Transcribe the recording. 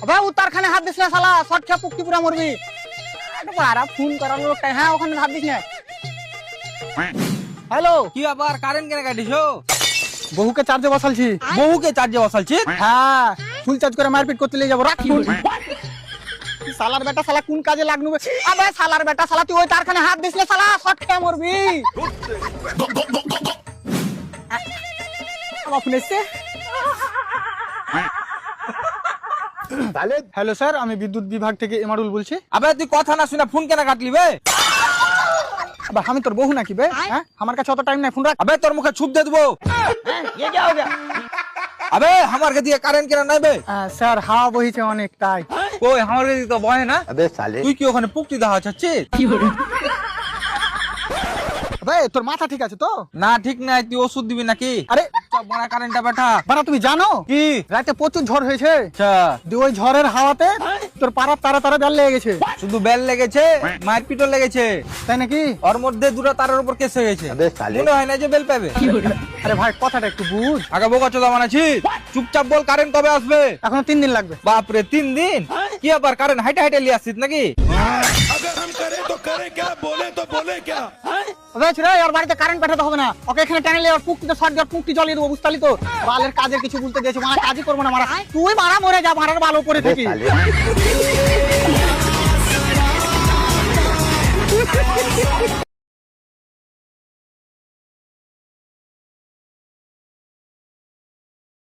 अबे उतार खाने हाथ दिस ना साला शॉट खेप पुक्ति पूरा मरबी बारा फोन करानो लोग হ্যাঁ ওখানে হাত দিস না হ্যালো কি আবার কারেন্ট কেন কাটিছো? বহুকে চার্জে বসালছি বহুকে চার্জে বসালছি। হ্যাঁ ফুল চার্জ করে মারপিট করতে নিয়ে যাব রাখ ফোন সালার বেটা সালা কোন কাজে লাগনু আবে সালার বেটা সালা তুই ওই তারখানে হাত দিস না সালা শট খেয়ে মরবি আমার ফোন এসছে হ্যালো স্যার আমি বিদ্যুৎ বিভাগ থেকে এমারুল বলছি আবে তুই কথা না শুনে ফোন কেন কাটলি বে? আবে আমি তোর বহু নাকি বে হ্যাঁ আমার কাছে অত টাইম নাই ফোন রাখ আবে তোর মুখে ছুপ দিয়ে দেবো। ये क्या हो गया আবে আমার কে দিয়ে কারেন্ট কেন নাই বে? স্যার হাওয়া বহিছে অনেক তাই ওই আমার কে দিয়ে তো বহে না। अबे साले তুই কি ওখানে পুকটি দেখা চাচ্ছিস? আবে তোর মাথা ঠিক আছে তো না ঠিক নাই, তুই ওষুধ দিবি নাকি? আরে সব বড় কারেন্টটা বেটা। বানা তুমি জানো কি? রাতে প্রচুর ঝড় হয়েছে আচ্ছা দিয়ে ওই ঝড়ের হাওয়াতে তোর পাড়ার তারা তারা জল লেগে গেছে শুধু বেল লেগেছে, মারপিটও লেগেছে, তাই নাকি ওর মধ্যে দুটো তারের উপর কেস হয়ে গেছে। अबे साले মনে হয় না যে বেল পাবে। আরে ভাই কথাটা একটু বুঝ আগে বোকা চোদা বানাচ্ছিস? চুপচাপ বল কারেন্ট কবে আসবে? এখনো 3 দিন লাগবে বাপরে 3 দিন? কি আবার কারেন্ট হাইটে হাইটে লিয়ে আসছিস নাকি? अगर हम करें तो करें क्या, बोले तो बोले क्या। ওরে রে আর বাড়িতে কারেন্ট পাঠাতে হবে না ওকে এখানে টানেলে আর পুকটিতে শর্ট দিয়ে পুকটি জ্বালিয়ে দেবো বুঝতালি তো বালের কাজের কিছু বলতে দিয়েছে মারা কাজই করবো না মারা তুই মারা মরে যা মারার ভালো করে अबे থাকি साले